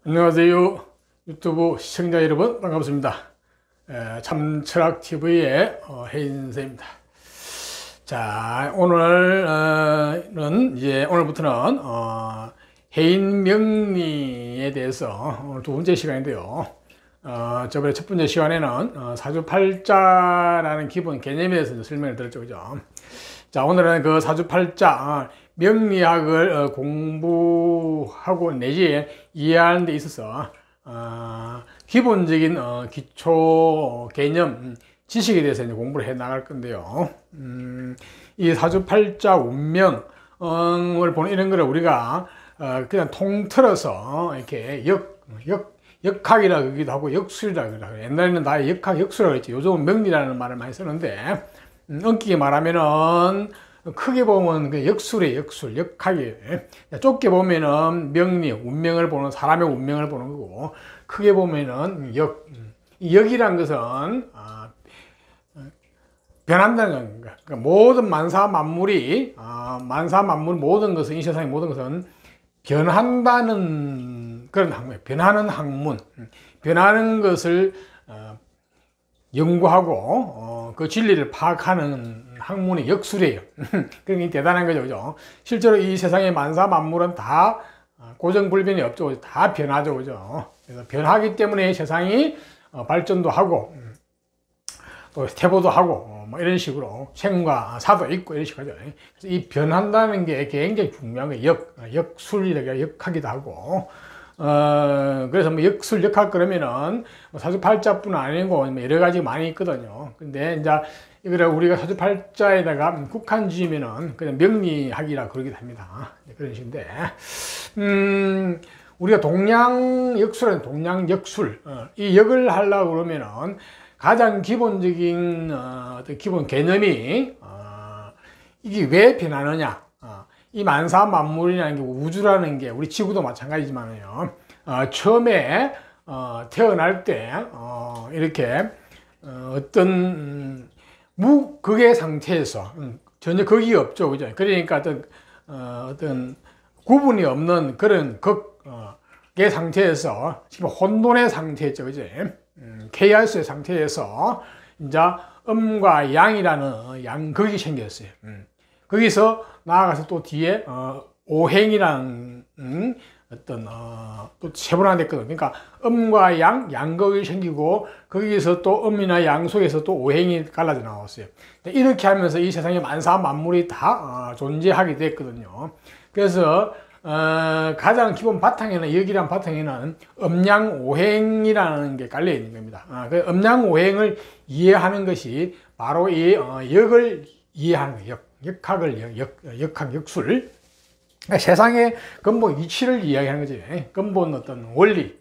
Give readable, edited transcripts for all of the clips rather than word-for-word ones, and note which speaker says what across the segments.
Speaker 1: 안녕하세요. 유튜브 시청자 여러분 반갑습니다. 참철학TV의 해인세입니다. 자, 오늘부터는 해인명리에 대해서 오늘 두 번째 시간인데요. 저번에 첫 번째 시간에는 사주팔자라는 기본 개념에 대해서 설명을 드렸죠. 그죠? 자, 오늘은 그 사주팔자 명리학을 공부하고 내지 이해하는 데 있어서 기본적인 기초 개념 지식에 대해서 이제 공부를 해 나갈 건데요. 이 사주팔자 운명을 보는 이런 거를 우리가 그냥 통틀어서 이렇게 역학이라 그러기도 하고 역술이라 그러기도 하고, 옛날에는 다 역학, 역술이라고 했지. 요즘은 명리라는 말을 많이 쓰는데, 엄격히 말하면은 크게 보면 그 역술이에요. 역술, 역학이에요. 좁게 보면은 명리, 운명을 보는, 사람의 운명을 보는 거고, 크게 보면은 이 역이란 것은 변한다는 겁니다. 그러니까 모든 만사 만물 모든 것은, 이 세상의 모든 것은 변한다는 그런 학문이에요. 변하는 학문, 변하는 것을 연구하고 그 진리를 파악하는 학문이 역술이에요. 그러니까 대단한 거죠, 그죠? 실제로 이 세상의 만사 만물은 다 고정불변이 없죠. 다 변하죠, 그죠? 그래서 변하기 때문에 세상이 발전도 하고 또 태보도 하고 뭐 이런 식으로 생과 사도 있고 이런 식으로 하죠. 그래서 이 변한다는 게 굉장히 중요한 거예요. 역술이라고 역하기도 하고. 그래서 뭐 역술, 역학 그러면은 뭐 사주팔자뿐 아니고 뭐 여러 가지 많이 있거든요. 근데 이제 이거를 우리가 사주팔자에다가 국한 지으면은 그냥 명리학이라 그러기도 합니다. 그런 식인데, 우리가 동양역술은 동양역술, 이 역을 하려고 그러면은 가장 기본적인 어떤 기본 개념이 이게 왜 변하느냐. 이 만사 만물이라는 게, 우주라는 게, 우리 지구도 마찬가지지만요. 처음에 태어날 때 이렇게 어떤 무극의 상태에서 전혀 극이 없죠, 그죠? 그러니까 어떤 구분이 없는 그런 극의 상태에서 지금 혼돈의 상태였죠, 그죠? 케이오스의 상태에서 이제 음과 양이라는 양극이 생겼어요. 거기서 나아가서 또 뒤에 오행이라는 어떤 또 세분화됐거든요. 그러니까 음과 양극이 생기고, 거기서 또 음이나 양 속에서 또 오행이 갈라져 나왔어요. 이렇게 하면서 이 세상에 만사 만물이 다 존재하게 됐거든요. 그래서 가장 기본 바탕에는, 역이란 바탕에는 음양오행이라는 게 깔려 있는 겁니다. 그 음양오행을 이해하는 것이 바로 이 역을 이해하는 거예요. 역학, 역술. 세상의 근본 이치를 이야기하는 거지. 근본 어떤 원리.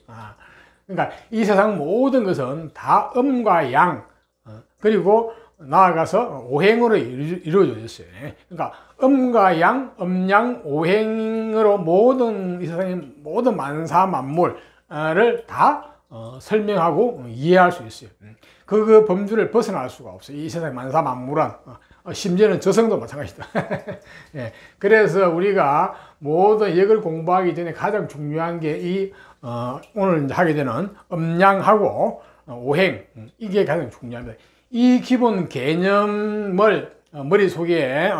Speaker 1: 그러니까 이 세상 모든 것은 다 음과 양, 그리고 나아가서 오행으로 이루어져 있어요. 그러니까 음과 양, 음양, 오행으로 모든 이 세상의 모든 만사 만물을 다 설명하고 이해할 수 있어요. 그 범주를 벗어날 수가 없어요. 이 세상 만사 만물은, 심지어는 저성도 마찬가지다. 예, 그래서 우리가 모든 역을 공부하기 전에 가장 중요한 게 오늘 이제 하게 되는 음양하고 오행, 이게 가장 중요합니다. 이 기본 개념을 머릿속에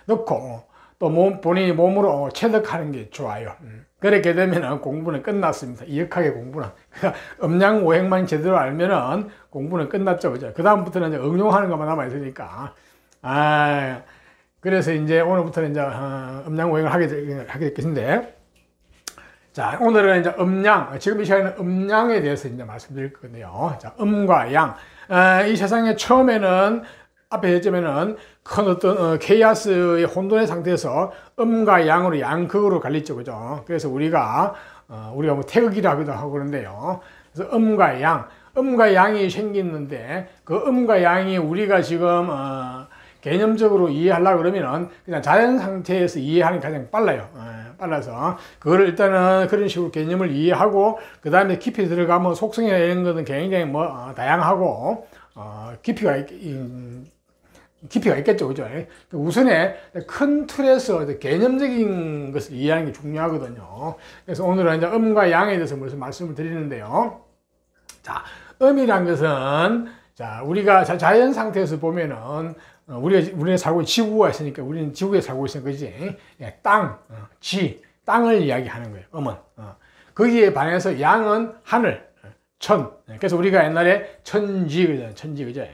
Speaker 1: 넣고 또 본인이 몸으로 체득하는 게 좋아요. 그렇게 되면 공부는 끝났습니다. 이 역학의 공부는. 음양 오행만 제대로 알면은 공부는 끝났죠, 그죠? 그 다음부터는 이제 응용하는 것만 남아 있으니까. 그래서 이제 오늘부터는 이제 음양 오행을 하게 됐겠는데, 자, 오늘은 이제 음양, 지금 이 시간에는 음양에 대해서 이제 말씀드릴 건데요. 자, 음과 양. 이 세상에 처음에는, 앞에 했자면은 큰 어떤 케이오스의 혼돈의 상태에서 음과 양으로 양극으로 갈렸죠, 그죠? 그래서 우리가 뭐 태극이라고도 하고 그러는데요. 그래서 음과 양이 생기는데, 그 음과 양이 우리가 지금 개념적으로 이해하려고 그러면은 그냥 자연 상태에서 이해하는 게 가장 빨라요. 빨라서 그거를 일단은 그런 식으로 개념을 이해하고, 그 다음에 깊이 들어가면 속성이나 이런 것은 굉장히 다양하고 깊이가 깊이가 있겠죠. 그죠? 우선에 큰 틀에서 개념적인 것을 이해하는 게 중요하거든요. 그래서 오늘은 이제 음과 양에 대해서 말씀을 드리는데요. 자, 음이란 것은, 자, 우리가 자연 상태에서 보면은, 우리가 살고 지구가 있으니까, 우리는 지구에 살고 있으니까, 그지? 땅, 땅을 이야기하는 거예요. 음은. 거기에 반해서 양은 하늘, 천. 그래서 우리가 옛날에 천지, 그죠?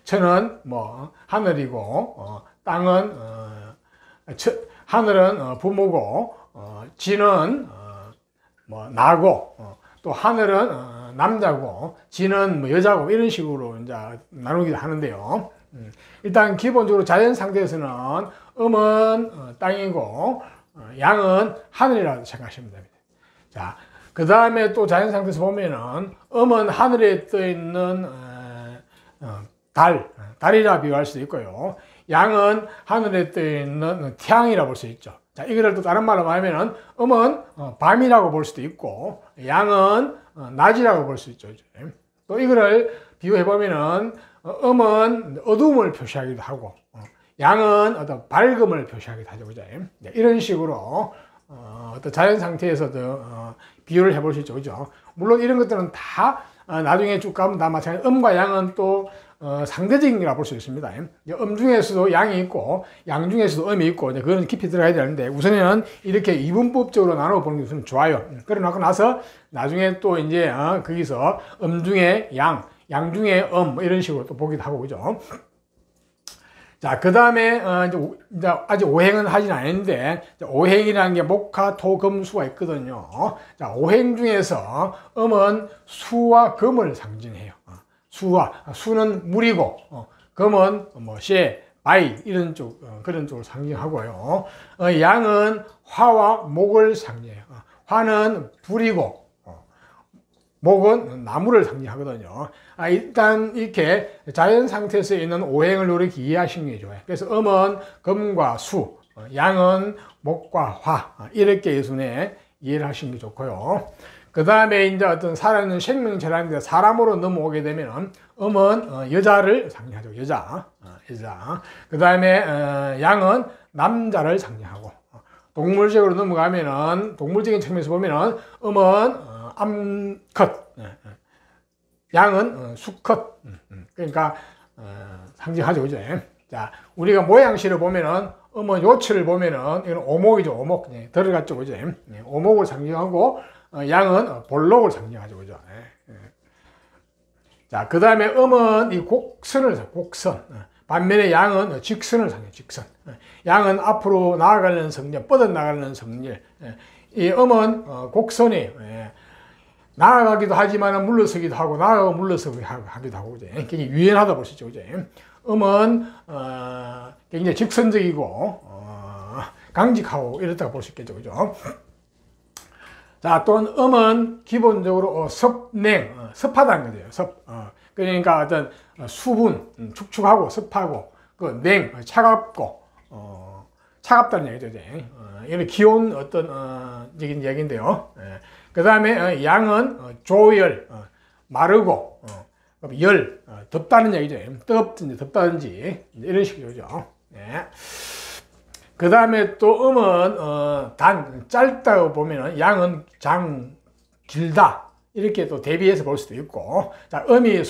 Speaker 1: 천은 뭐, 하늘이고, 땅은, 하늘은 부모고, 지는, 뭐, 나고, 또 하늘은 남자고, 지는 뭐 여자고, 이런 식으로 이제 나누기도 하는데요. 일단 기본적으로 자연 상태에서는 음은 땅이고, 양은 하늘이라고 생각하시면 됩니다. 자, 그 다음에 또 자연 상태에서 보면은 음은 하늘에 떠 있는 달이라 비유할 수도 있고요. 양은 하늘에 떠 있는 태양이라 볼 수 있죠. 자, 이거를 또 다른 말로 말하면은 음은 밤이라고 볼 수도 있고, 양은 낮이라고 볼 수 있죠. 또 이거를 비유해 보면은 음은 어두움을 표시하기도 하고, 양은 어떤 밝음을 표시하기도 하죠. 그죠? 이런 식으로 어떤 자연 상태에서도 비유를 해볼 수 있죠. 그죠? 물론 이런 것들은 다 나중에 쭉 가면 다 마찬가지. 음과 양은 또 상대적인 거라 볼 수 있습니다. 음 중에서도 양이 있고, 양 중에서도 음이 있고, 그건 깊이 들어가야 되는데, 우선은 이렇게 이분법적으로 나눠보는 게 우선 좋아요. 그러고 나서 나중에 또 이제 거기서 음 중에 양 중에 뭐 이런 식으로 또 보기도 하고, 그죠? 자, 그 다음에, 이제 아직 오행은 하진 않았는데, 오행이라는 게 목화, 토, 금, 수가 있거든요. 자, 오행 중에서 음은 수와 금을 상징해요. 수는 물이고, 금은 뭐, 쇠, 바위, 이런 쪽, 그런 쪽을 상징하고요. 양은 화와 목을 상징해요. 화는 불이고, 목은 나무를 상징하거든요. 일단 이렇게 자연 상태에서 있는 오행을 이렇게 이해하시는 게 좋아요. 그래서 음은 금과 수, 양은 목과 화, 이렇게 예순에 이해를 하시는 게 좋고요. 그 다음에 이제 어떤 살아있는 생명체라는데 사람으로 넘어오게 되면 음은 여자를 상징하죠. 여자. 그 다음에 양은 남자를 상징하고, 동물적으로 넘어가면은 동물적인 측면에서 보면은 음은 암컷, 양은 수컷, 그러니까 상징하죠. 그죠? 자, 우리가 모양실을 보면은 음은 요체를 보면은 이건 오목이죠. 오목. 들어갔죠. 그죠? 오목을 상징하고, 양은 볼록을 상징하죠. 그죠? 자, 그 다음에 음은 이 곡선을, 곡선. 반면에 양은 직선을 상징해요. 직선. 양은 앞으로 나아가는 성질, 뻗어나가는 성질. 이 음은 곡선이 나아가기도 하지만 물러서기도 하고, 나아가고 물러서기도 하기도 하고, 굉장히 유연하다 볼 수 있죠. 그죠? 음은 굉장히 직선적이고 강직하고 이렇다고 볼 수 있겠죠. 그죠? 자, 또 음은 기본적으로 습냉, 습하다는 거죠. 그러니까 어떤 수분, 축축하고 습하고, 그 차갑고, 차갑다는 얘기죠. 이런 기온 어떤 얘기인데요. 그 다음에 양은 조열, 마르고, 열, 덥다는 얘기죠. 덥다든지 이런 식이죠. 그 다음에 또 음은 짧다고 보면 양은 길다 이렇게 또 대비해서 볼 수도 있고, 자, 음이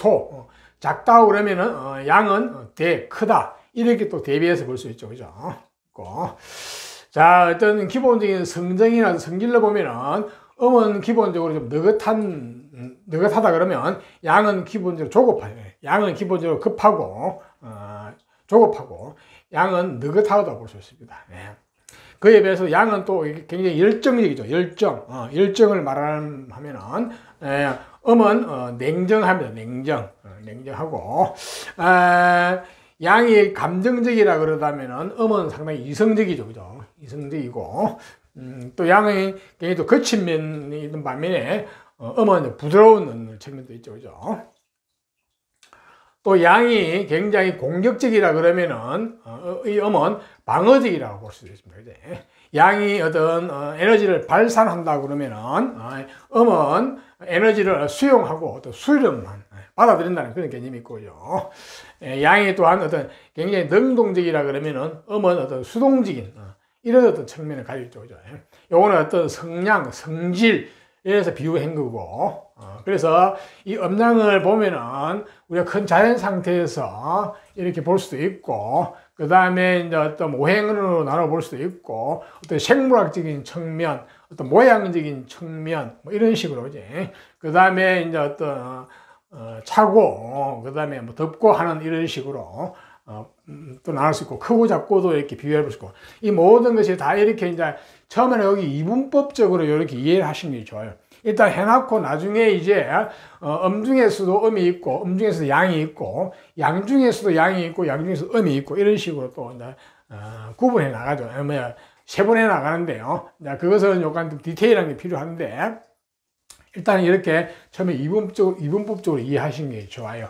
Speaker 1: 작다고 그러면은 양은 크다 이렇게 또 대비해서 볼 수 있죠. 그죠? 자, 어떤 기본적인 성정이나 성질로 보면은 음은 기본적으로 좀 느긋하다 그러면 양은 기본적으로 조급해요. 양은 기본적으로 급하고, 조급하고, 양은 느긋하다고 볼 수 있습니다. 그에 비해서 양은 또 굉장히 열정적이죠. 열정을 말하면은, 음은 냉정합니다. 냉정하고, 양이 감정적이라 그러다면은 음은 상당히 이성적이죠. 그죠? 이성적이고, 또 양이 굉장히 또 거친 면이 있는 반면에 음은 부드러운 측면도 있죠. 그죠? 또 양이 굉장히 공격적이라 그러면은 이 음은 방어적이라고 볼 수도 있습니다. 그죠? 양이 어떤 에너지를 발산한다 그러면은 음은 에너지를 수용하고 또 수렴한 받아들인다는 그런 개념이 있고요. 양이 또한 어떤 굉장히 능동적이라 그러면은 음은 어떤 수동적인 이런 어떤 측면을 가지고 있죠. 그죠? 요거는 어떤 성량, 성질 이래서 비유한 거고, 그래서 이 음량을 보면은 우리가 큰 자연 상태에서 이렇게 볼 수도 있고, 그 다음에 이제 어떤 오행으로 나눠볼 수도 있고, 어떤 생물학적인 측면, 어떤 모양적인 측면, 뭐 이런 식으로 이제, 그 다음에 이제 어떤 차고, 그 다음에 뭐 덮고 하는 이런 식으로 또 나눌 수 있고, 크고 작고도 이렇게 비교해 볼 수 있고, 이 모든 것이 다 이렇게 이제 처음에는 여기 이분법적으로 이렇게 이해를 하시는 게 좋아요. 일단 해놓고 나중에 이제 중에서도 음이 있고, 중에서도 양이 있고, 양 중에서도 양이 있고, 양 중에서 음이 있고, 이런 식으로 또 이제 구분해 나가죠. 세분해 나가는데요. 그것은 약간 좀 디테일한 게 필요한데, 일단 이렇게 처음에 이분법적으로 이해하시는 게 좋아요.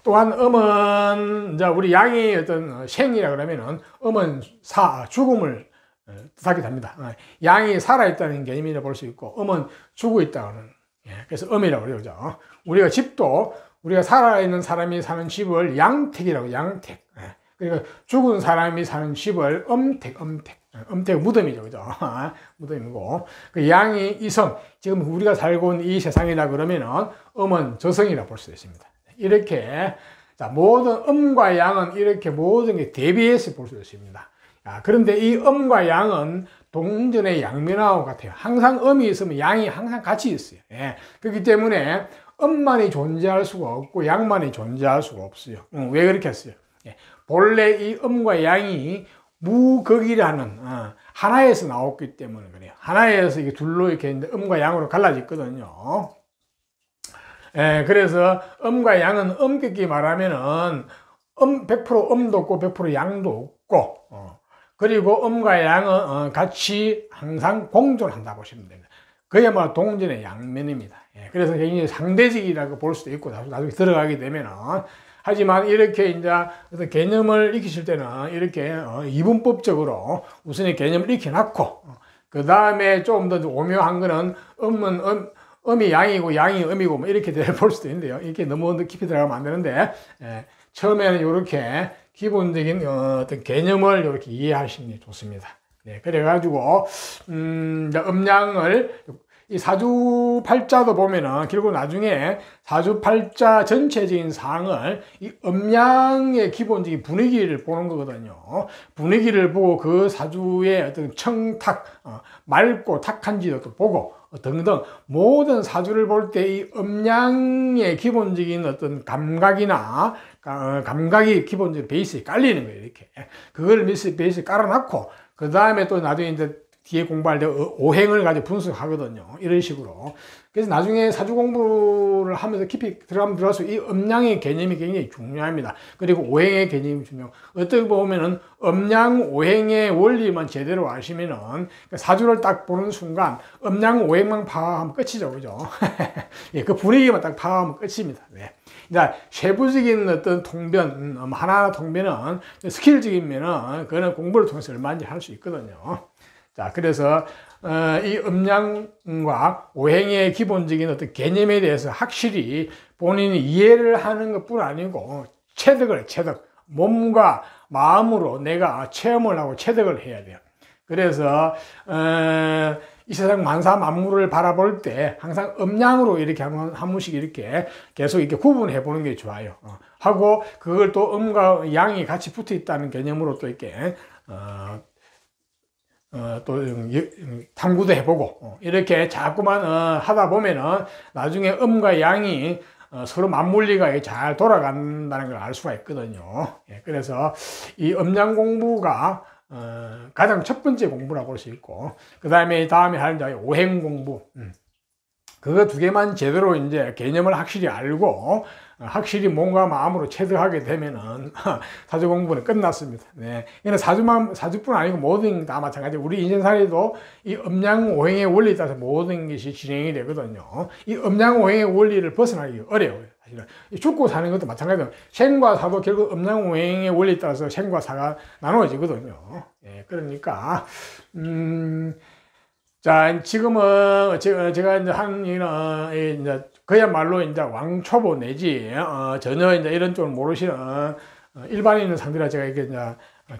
Speaker 1: 또한 음은 이제 우리 양이 어떤 생이라 그러면은 음은 죽음을 뜻하기도 합니다. 양이 살아있다는 개념이라 볼 수 있고, 음은 죽어 있다는, 그래서 음이라고 그러죠. 우리가 집도, 우리가 살아있는 사람이 사는 집을 양택이라고, 양택. 그러니까 죽은 사람이 사는 집을 음택은 무덤이죠. 그죠? 무덤이고. 그 양이 이성, 지금 우리가 살고 있는 이 세상이라 그러면은 음은 저성이라 볼 수 있습니다. 이렇게, 자, 모든 음과 양은 이렇게 모든 게 대비해서 볼 수 있습니다. 그런데 이 음과 양은 동전의 양면하고 같아요. 항상 음이 있으면 양이 항상 같이 있어요. 그렇기 때문에 음만이 존재할 수가 없고 양만이 존재할 수가 없어요. 왜 그렇게 했어요? 본래 이 음과 양이 무극이라는 하나에서 나왔기 때문에 그래요. 하나에서 이게 둘로 이렇게 음과 양으로 갈라졌거든요. 그래서 음과 양은 엄격히 말하면은 100% 음도 없고 100% 양도 없고, 그리고 음과 양은 같이 항상 공존한다고 보시면 됩니다. 그야말로 동전의 양면입니다. 그래서 굉장히 상대적이라고 볼 수도 있고, 나중에 들어가게 되면은, 하지만 이렇게 이제 어떤 개념을 익히실 때는 이렇게 이분법적으로 우선 개념을 익혀놨고, 그 다음에 좀 더 오묘한 거는 음이 양이고 양이 음이고 뭐 이렇게 볼 수도 있는데요. 이렇게 너무 깊이 들어가면 안 되는데, 처음에는 이렇게 기본적인 어떤 개념을 이렇게 이해하시는 게 좋습니다. 그래가지고, 음양을, 이 사주팔자도 보면은 결국 나중에 사주팔자 전체적인 상을 이 음양의 기본적인 분위기를 보는 거거든요. 분위기를 보고 그 사주의 어떤 청탁, 맑고 탁한지도 또 보고 등등 모든 사주를 볼 때 이 음양의 기본적인 어떤 감각이 기본적으로 베이스에 깔리는 거예요. 이렇게 그걸 베이스에 깔아놨고 그 다음에 또 나중에 이제 뒤에 공부할 때 오행을 가지고 분석하거든요. 이런 식으로. 그래서 나중에 사주 공부를 하면서 깊이 들어가면 들어갈수록 이 음양의 개념이 굉장히 중요합니다. 그리고 오행의 개념이 중요하고, 어떻게 보면은 음양 오행의 원리만 제대로 아시면은 사주를 딱 보는 순간 음양 오행만 파악하면 끝이죠. 그죠? 예, 그 분위기만 딱 파악하면 끝입니다. 네. 자, 세부적인 어떤 통변, 하나하나 통변은 스킬적인 면은 그거는 공부를 통해서 얼마든지 할 수 있거든요. 자, 그래서 이 음양과 오행의 기본적인 어떤 개념에 대해서 확실히 본인이 이해를 하는 것뿐 아니고 체득, 몸과 마음으로 내가 체험을 하고 체득을 해야 돼요. 그래서 이 세상 만사 만물을 바라볼 때 항상 음양으로 이렇게 한 번씩 이렇게 계속 이렇게 구분해 보는 게 좋아요. 하고 그걸 또 음과 양이 같이 붙어 있다는 개념으로 또 이렇게 또 탐구도 해보고 이렇게 자꾸만 하다 보면은 나중에 음과 양이 서로 맞물리가 잘 돌아간다는 걸 알 수가 있거든요. 그래서 이 음양 공부가 가장 첫 번째 공부라고 볼 수 있고, 다음에 하는 오행 공부. 그거 두 개만 제대로 이제 개념을 확실히 알고 확실히 몸과 마음으로 체득하게 되면은 사주 공부는 끝났습니다. 네. 이는 사주뿐 아니고 모든 다 마찬가지. 우리 인생살이도 이 음양 오행의 원리에 따라서 모든 것이 진행이 되거든요. 이 음양 오행의 원리를 벗어나기 어려워요. 사실은 죽고 사는 것도 마찬가지로 생과 사도 결국 음양 오행의 원리에 따라서 생과 사가 나누어지거든요. 네. 그러니까 자, 지금은 제가 이제 한 얘기는 이제 그야말로 이제 왕초보 내지 전혀 이제 이런 쪽을 모르시는 일반인 상대라 제가 이게 이제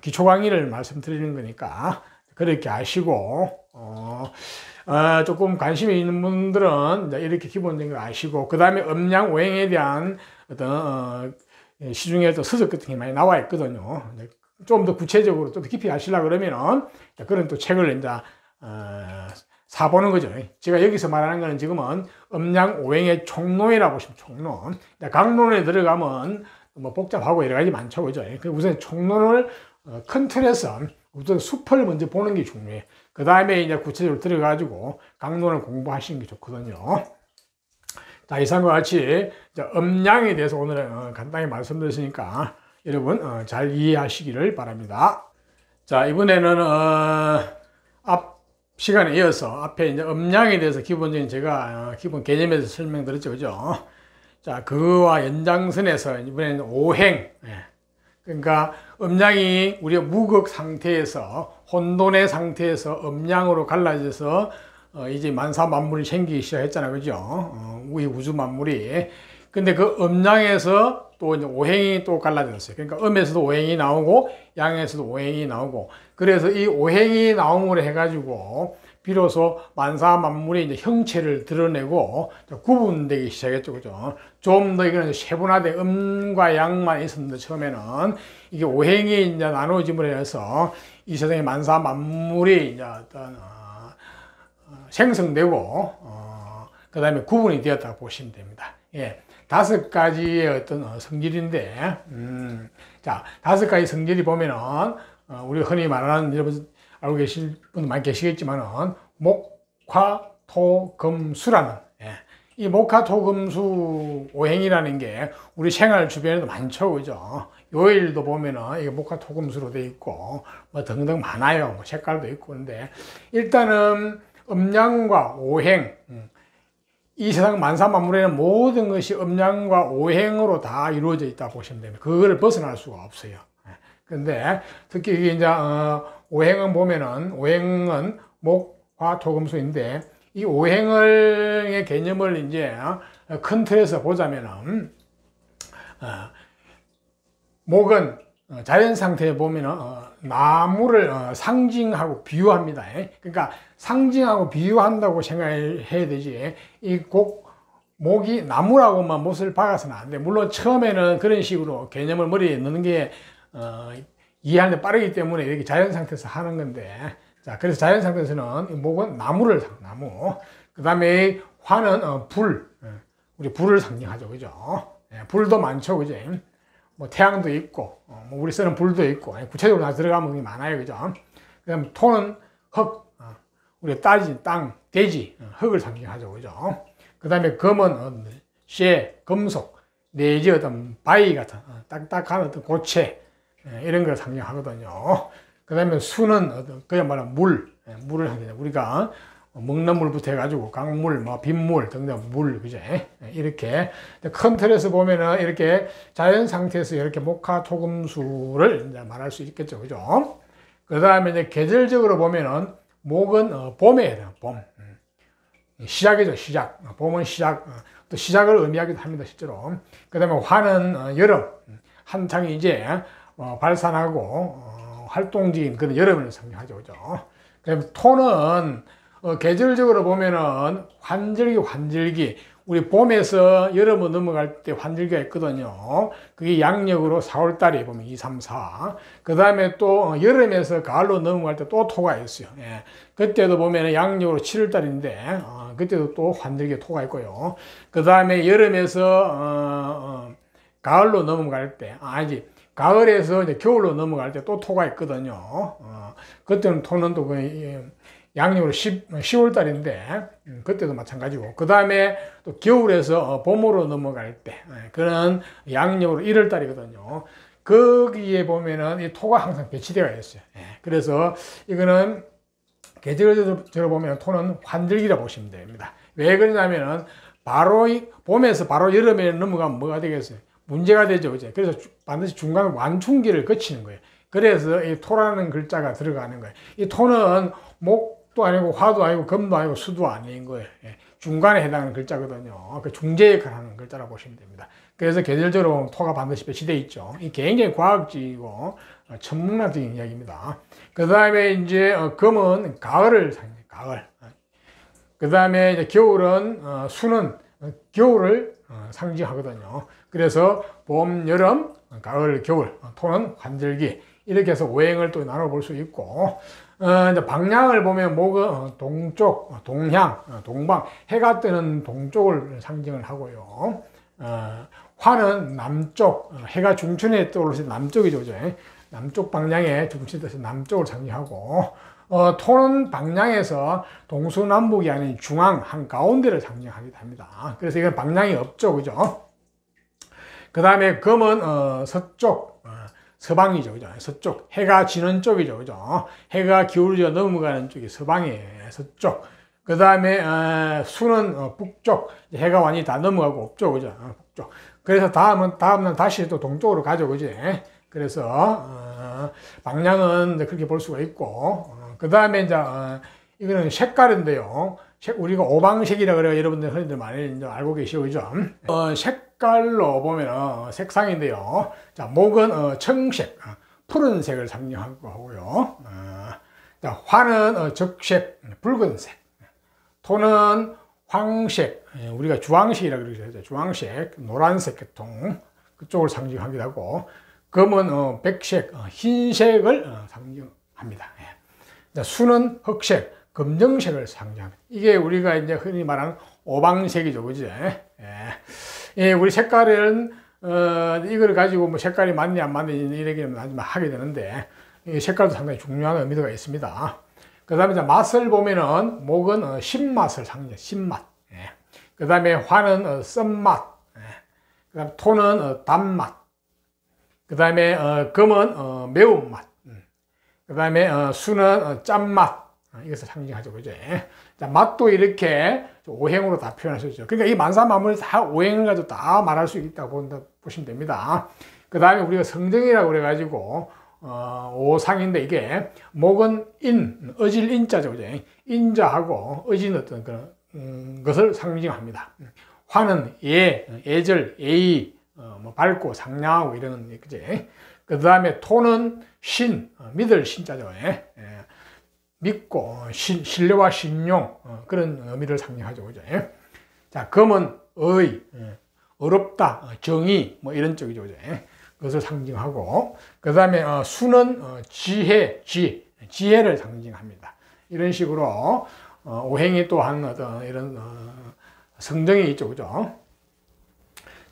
Speaker 1: 기초 강의를 말씀드리는 거니까 그렇게 아시고 조금 관심이 있는 분들은 이제 이렇게 기본적인 걸 아시고, 그 다음에 음양 오행에 대한 어떤 시중에 또 서적 같은 게 많이 나와 있거든요. 좀 더 구체적으로 좀 더 깊이 아시려고 그러면은 그런 또 책을 이제 사보는 거죠. 제가 여기서 말하는 거는 지금은 음양 오행의 총론이라고 보시면 총론. 강론에 들어가면 뭐 복잡하고 여러 가지 많죠, 그죠? 우선 총론을 큰 틀에서 우선 숲을 먼저 보는 게 중요해요. 그 다음에 이제 구체적으로 들어가지고 강론을 공부하시는 게 좋거든요. 자, 이상과 같이 음양에 대해서 오늘 간단히 말씀드렸으니까 여러분 잘 이해하시기를 바랍니다. 자, 이번에는 앞 시간에 이어서 앞에 이제 음양에 대해서 기본적인 제가 기본 개념에서 설명드렸죠, 그죠? 자, 그거와 연장선에서 이번에는 오행. 그러니까 음양이 우리가 무극 상태에서 혼돈의 상태에서 음양으로 갈라져서 이제 만사 만물이 생기기 시작했잖아요, 그죠? 우리 우주 만물이. 근데 그 음양에서 또 이제 오행이 또 갈라졌어요. 그러니까 음에서도 오행이 나오고 양에서도 오행이 나오고, 그래서 이 오행이 나옴으로 해가지고 비로소 만사 만물의 이제 형체를 드러내고 구분되기 시작했죠, 그죠? 좀 더 이거는 세분화된 음과 양만 있었는데 처음에는 이게 오행이 이제 나눠짐으로 해서 이 세상의 만사 만물이 이제 어떤 생성되고 그 다음에 구분이 되었다고 보시면 됩니다. 예. 5가지의 어떤 성질인데, 자, 5가지 성질이 보면은, 우리 흔히 말하는, 여러분 알고 계실 분들 많이 계시겠지만은, 목, 화, 토, 금, 수라는, 예. 이 목, 화, 토, 금, 수 오행이라는 게 우리 생활 주변에도 많죠, 그죠? 요일도 보면은, 이게 목, 화, 토, 금, 수로 되어 있고, 뭐 등등 많아요. 뭐 색깔도 있고, 근데, 일단은, 음양과 오행, 이 세상 만사 만물에는 모든 것이 음양과 오행으로 다 이루어져 있다고 보시면 됩니다. 그거를 벗어날 수가 없어요. 근데 특히 이게 이제 오행은 보면은 오행은 목, 화, 토, 금, 수인데 이 오행의 개념을 이제 큰 틀에서 보자면은 목은 자연 상태에 보면은 나무를 상징하고 비유합니다. 그러니까 상징하고 비유한다고 생각해야 되지, 이 목이 나무라고만 못을 박아서는 안 돼. 물론 처음에는 그런 식으로 개념을 머리에 넣는 게 이해하는데 빠르기 때문에 이렇게 자연 상태에서 하는 건데, 자, 그래서 자연 상태에서는 목은 나무를 나무. 그 다음에 화는 불, 우리 불을 상징하죠, 그죠? 불도 많죠, 그죠? 뭐 태양도 있고, 뭐 우리 쓰는 불도 있고, 구체적으로 다 들어가면 많아요, 그죠? 그 다음에 토는 흙, 우리 따지, 땅, 대지, 흙을 상징하죠, 그죠? 그 다음에 금은 쇠, 금속, 내지 어떤 바위 같은 딱딱한 어떤 고체, 이런 걸 상징하거든요. 그 다음에 수는 어떤 그야말로 물을 상징해요. 우리가 먹는 물부터 해가지고 강물, 뭐 빗물 등등 물, 그죠? 이렇게 큰 틀에서 보면은 이렇게 자연 상태에서 이렇게 목화 토금수를 이제 말할 수 있겠죠, 그죠? 그 다음에 이제 계절적으로 보면은 목은 봄에 해요, 봄. 시작이죠, 시작. 봄은 시작. 또 시작을 의미하기도 합니다, 실제로. 그 다음에 화는 여름. 한창 이제 발산하고 활동적인 그런 여름을 상징하죠, 그죠? 그 다음에 토는 계절적으로 보면은 환절기. 우리 봄에서 여름으로 넘어갈 때 환절기가 있거든요. 그게 양력으로 4월달에 보면 2, 3, 4. 그 다음에 또 여름에서 가을로 넘어갈 때 또 토가 있어요. 예. 그때도 보면 양력으로 7월달인데 그때도 또 환절기 토가 있고요. 그 다음에 여름에서 가을로 넘어갈 때, 가을에서 이제 겨울로 넘어갈 때 또 토가 있거든요. 그때는 토는 또 양력으로 10월 달인데 그때도 마찬가지고, 그 다음에 또 겨울에서 봄으로 넘어갈 때 그런 양력으로 1월 달이거든요. 거기에 보면은 이 토가 항상 배치되어 있어요. 그래서 이거는 계절적으로 보면 토는 환절기라 보시면 됩니다. 왜 그러냐면은 봄에서 바로 여름에 넘어가면 뭐가 되겠어요? 문제가 되죠, 그죠? 그래서 반드시 중간에 완충기를 거치는 거예요. 그래서 이 토라는 글자가 들어가는 거예요. 이 토는 목도 아니고 화도 아니고 금도 아니고 수도 아닌 거예요. 중간에 해당하는 글자거든요. 그 중재 역할을 하는 글자라고 보시면 됩니다. 그래서 계절적으로 토가 반드시 배치되어 있죠. 이 굉장히 과학적이고 천문학적인 이야기입니다. 그 다음에 이제 금은 가을을 상징해요. 가을. 그 다음에 이제 겨울은 수는 겨울을 상징하거든요. 그래서 봄, 여름, 가을, 겨울, 토는 환절기 이렇게 해서 오행을 또 나눠볼 수 있고 이제 방향을 보면 목은 동쪽, 동향, 동방, 해가 뜨는 동쪽을 상징을 하고요. 화는 남쪽, 해가 중천에 떠올라서 남쪽이죠. 그죠? 남쪽 방향에 중천에 떠서 남쪽을 상징하고 토는 방향에서 동서남북이 아닌 중앙, 한가운데를 상징하기도 합니다. 그래서 이건 방향이 없죠. 그죠? 그 다음에 금은 서쪽, 서방이죠. 그죠? 서쪽. 해가 지는 쪽이죠. 그죠? 해가 기울어져 넘어가는 쪽이 서방이에요. 서쪽. 그 다음에 수는 북쪽. 해가 완전히 다 넘어가고 없죠. 그죠? 북쪽. 그래서 다음은 다시 또 동쪽으로 가죠. 그죠? 그래서 방향은 그렇게 볼 수가 있고 그 다음에 이제 이거는 색깔인데요. 우리가 오방색이라 그래요. 여러분들 흔히들 많이 이제 알고 계시죠, 그죠? 색깔로 보면 색상인데요. 자, 목은 청색, 푸른색을 상징하고 하고요. 자, 화는 적색, 붉은색. 토는 황색, 우리가 주황색이라 그러죠. 주황색, 노란색 계통 그쪽을 상징하기도 하고, 금은 백색, 흰색을 상징합니다. 자, 수는 흑색, 검정색을 상징합니다. 이게 우리가 이제 흔히 말하는 오방색이죠, 그죠? 우리 색깔은 이걸 가지고 뭐 색깔이 맞냐 안 맞냐 이렇게 하게 되는데 이 색깔도 상당히 중요한 의미가 있습니다. 그 다음에 이제 맛을 보면은 목은 신맛을 상징해, 신맛. 그 다음에 화는 쓴맛. 그 다음에 토는 단맛. 그 다음에 금은 매운맛. 그 다음에 수는 짠맛. 이것을 상징하죠. 그죠? 자, 맛도 이렇게 오행으로 다 표현할 수 있죠. 그러니까 이 만사만물을 다 오행을 가지고 다 말할 수 있다고 보시면 됩니다. 그 다음에 우리가 성정이라고 그래가지고, 오상인데 이게, 목은 어질 인자죠. 그죠? 인자하고 어진 어떤 그런 것을 상징합니다. 화는 애절, 예의, 뭐 밝고 상냥하고 이런, 그지? 그 다음에 토는 믿을 신자죠. 믿고 신뢰와 신용 그런 의미를 상징하죠. 그죠? 자, 금은 어렵다, 정의 뭐 이런 쪽이죠. 그죠? 그것을 상징하고 그 다음에 수는 지혜를 상징합니다. 이런 식으로 오행이 또한 어떤 이런 성정이 있죠. 그죠?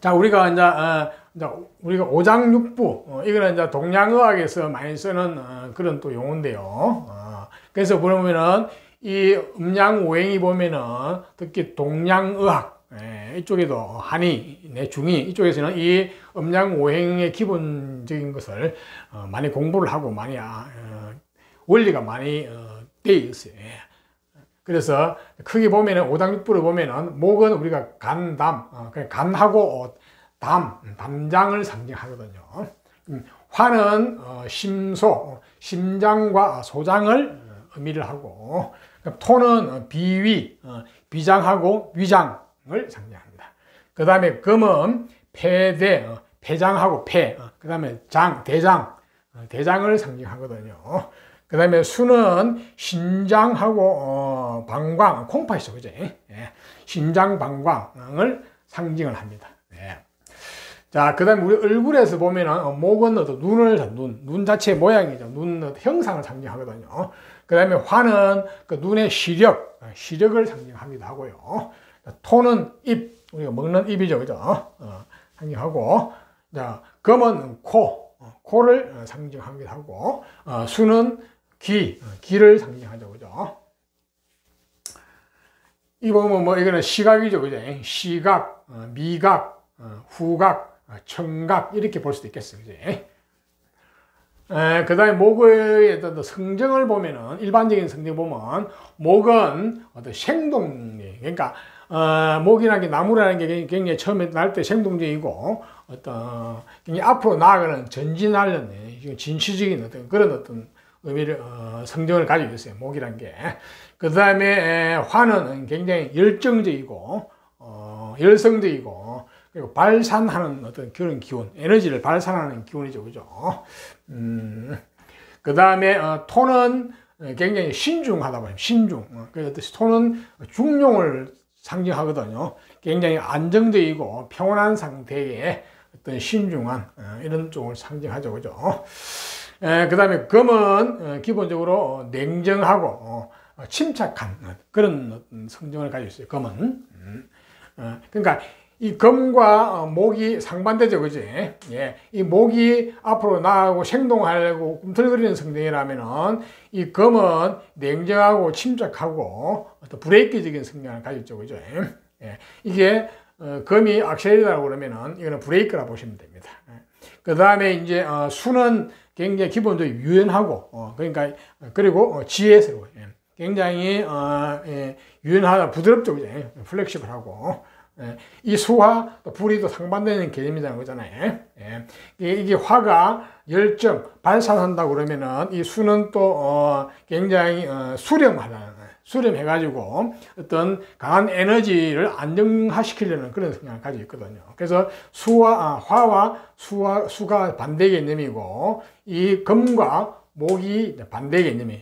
Speaker 1: 자, 우리가 이제 우리가 오장육부 이거는 이제 동양의학에서 많이 쓰는 그런 또 용어인데요. 그래서 보면은 이 음양오행이 보면은 특히 동양의학 이쪽에도 한의, 중의 이쪽에서는 이 음양오행의 기본적인 것을 많이 공부를 하고 많이 원리가 많이 돼 있어요. 그래서 크게 보면은 오장육부를 보면은 목은 우리가 간하고 담장을 상징하거든요. 화는 심소, 심장과 소장을 의미를 하고, 토는 비장하고 위장을 상징합니다. 그 다음에 금은 폐장하고 그 다음에 대장을 상징하거든요. 그 다음에 수는 신장하고 방광, 콩팥이죠, 그죠? 신장, 방광을 상징을 합니다. 자, 그 다음에 우리 얼굴에서 보면은 목은 눈 자체의 모양이죠. 눈 형상을 상징하거든요. 그 다음에 화는 그 눈의 시력을 상징하기도 하고요. 토는 우리가 먹는 입이죠. 그죠? 상징하고, 자, 금은 코를 상징하기도 하고, 수는 귀를 상징하죠. 그죠? 이 보면 이거는 시각이죠. 그죠? 시각, 미각, 후각, 청각, 이렇게 볼 수도 있겠어요. 그죠? 그 다음에 목의 어떤 성정을 보면은, 일반적인 성정 보면, 목은 어떤 생동력, 그러니까, 목이라는 게, 나무라는 게 굉장히 처음에 날 때 생동적이고, 굉장히 앞으로 나아가는, 전진하려는, 진취적인 그런 의미를 성정을 가지고 있어요. 목이란 게. 그 다음에 화는 굉장히 열정적이고 열성적이고 그리고 발산하는 어떤 그런 기운, 에너지를 발산하는 기운이죠, 그죠? 그 다음에 토는 굉장히 신중하다 보니 신중. 그래서 토는 중용을 상징하거든요. 굉장히 안정적이고 평온한 상태의 어떤 신중한 이런 쪽을 상징하죠, 그죠? 그 다음에 금은 기본적으로 냉정하고 침착한 그런 성정을 가지고 있어요, 금은. 그러니까 이 금과 목이 상반되죠, 그지? 예, 이 목이 앞으로 나가고 생동하고 꿈틀거리는 성정이라면은 이 금은 냉정하고 침착하고 어떤 브레이크적인 성향을 가지고 있죠, 그죠? 예, 이게 금이 악셀이라고 그러면은 이거는 브레이크라 보시면 됩니다. 그 다음에 이제 수는 굉장히 기본적으로 유연하고 그러니까 그리고 지혜스러워요. 굉장히 유연하다, 부드럽죠, 그죠? 플렉시블하고. 이 수와 또 불이 또 상반되는 개념이라는 거잖아요. 이게 화가 열정, 발산한다고 그러면은 이 수는 또 굉장히 수렴해가지고 어떤 강한 에너지를 안정화시키려는 그런 성향을 가지고 있거든요. 그래서 화와 수가 반대 개념이고 이 금과 목이 반대 개념이에요.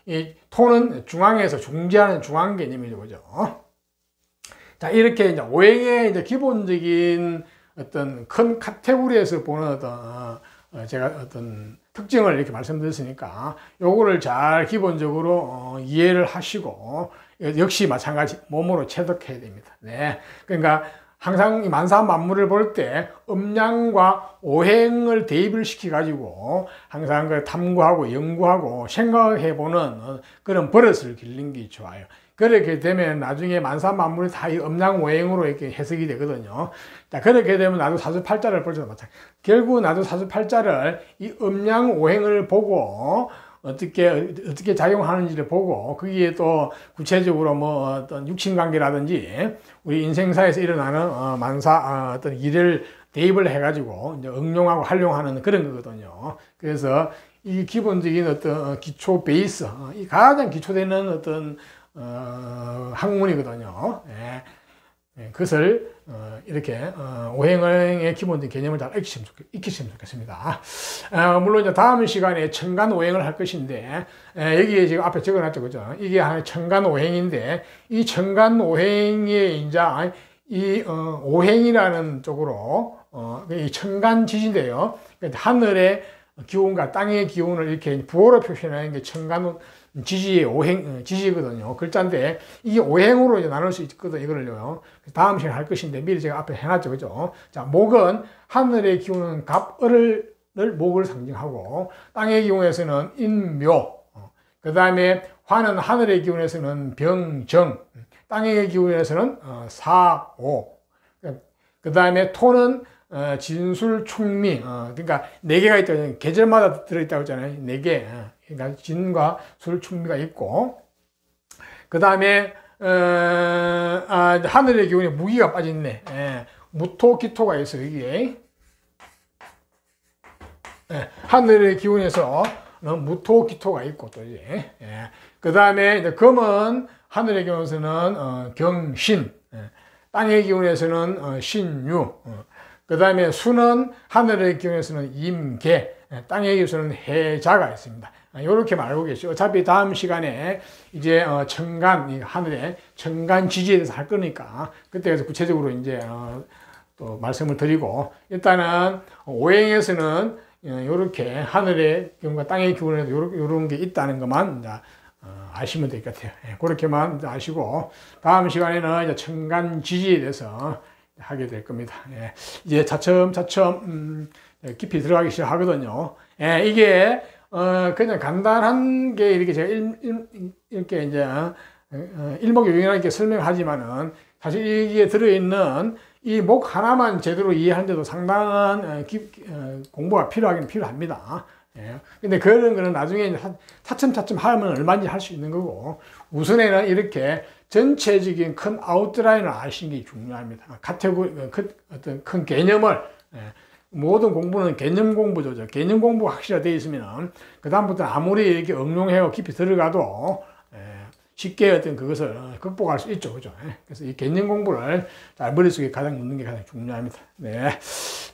Speaker 1: 이 토는 중앙에서 중재하는 중앙 개념이죠, 그죠? 자, 이렇게 이제 오행의 이제 기본적인 어떤 큰 카테고리에서 보는 제가 어떤 특징을 이렇게 말씀드렸으니까 요거를 잘 기본적으로 이해를 하시고 역시 마찬가지 몸으로 체득해야 됩니다. 네. 그러니까 항상 이 만사만물을 볼 때 음양과 오행을 대입을 시켜가지고 항상 그 탐구하고 연구하고 생각해보는 그런 버릇을 길는 게 좋아요. 그렇게 되면 나중에 만사만물이 다 이 음양오행으로 이렇게 해석이 되거든요. 자, 그렇게 되면 나도 사주팔자를 볼 때도 마찬가지. 결국 나도 사주팔자를 이 음양오행을 보고 어떻게 작용하는지를 보고 거기에 또 구체적으로 뭐 어떤 육친관계라든지 우리 인생사에서 일어나는 어떤 일을 대입을 해가지고 이제 응용하고 활용하는 그런 거거든요. 그래서 이 기본적인 어떤 기초 베이스, 이 가장 기초되는 어떤 학문이거든요. 그것을 이렇게 오행의 기본적인 개념을 잘 익히시면 좋겠습니다. 물론 이제 다음 시간에 천간오행을 할 것인데 여기에 지금 앞에 적어놨죠, 그죠? 이게 하나의 천간오행인데 이 천간오행에 이제 이 오행이라는 쪽으로 이 천간지지인데요. 하늘의 기운과 땅의 기운을 이렇게 부호로 표현하는 게 천간 지지의 지지거든요. 글자인데, 이게 오행으로 이제 나눌 수 있거든요. 이거를요. 다음 시간에 할 것인데, 미리 제가 앞에 해놨죠. 그죠? 자, 목은 하늘의 기운은 갑을을 목을 상징하고, 땅의 기운에서는 인묘, 그 다음에 화는 하늘의 기운에서는 병정, 땅의 기운에서는 사오, 그 다음에 토는 진술, 충미, 그러니까 4개가 있다. 계절마다 들어있다고 했잖아요. 4개. 그러니까 진과 술, 충미가 있고, 그 다음에 하늘의 기운에 무기가 빠졌네. 무토, 기토가 있어요. 여기에 하늘의 기운에서 무토, 기토가 있고 또 이제 그 다음에 금은 하늘의 기운에서는 경신, 땅의 기운에서는 신유. 그 다음에 수는 하늘의 기운에서는 임계, 땅의 기운에서는 해자가 있습니다. 이렇게 말하고 계시죠. 어차피 다음 시간에 이제 천간, 하늘의 천간 지지에 대해서 할 거니까 그때 가서 구체적으로 이제 또 말씀을 드리고, 일단은 오행에서는 이렇게 하늘의 기운과 땅의 기운에도 이런 게 있다는 것만 이제 아시면 될 것 같아요. 그렇게만 아시고 다음 시간에는 이제 천간 지지에 대해서 하게 될 겁니다. 이제 차츰차츰 깊이 들어가기 시작하거든요. 이게 그냥 간단한 게 이렇게 제가 이렇게 이제 일목요연하게 이렇게 설명하지만은 사실 여기에 들어있는 이 목 하나만 제대로 이해하는데도 상당한 공부가 필요합니다. 근데 그런 거는 나중에 이제 차츰차츰 하면 얼마든지 할 수 있는 거고, 우선에는 이렇게 전체적인 큰 아웃라인을 아시는 게 중요합니다. 카테고리, 어떤 큰 개념을 모든 공부는 개념 공부죠. 개념 공부가 확실하게 되어 있으면 그다음부터는 아무리 이렇게 응용해고 깊이 들어가도 쉽게 어떤 그것을 극복할 수 있죠. 그죠? 그래서 이 개념 공부를 잘 머릿속에 가장 넣는 게 가장 중요합니다. 네.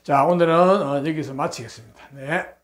Speaker 1: 자, 오늘은 여기서 마치겠습니다. 네.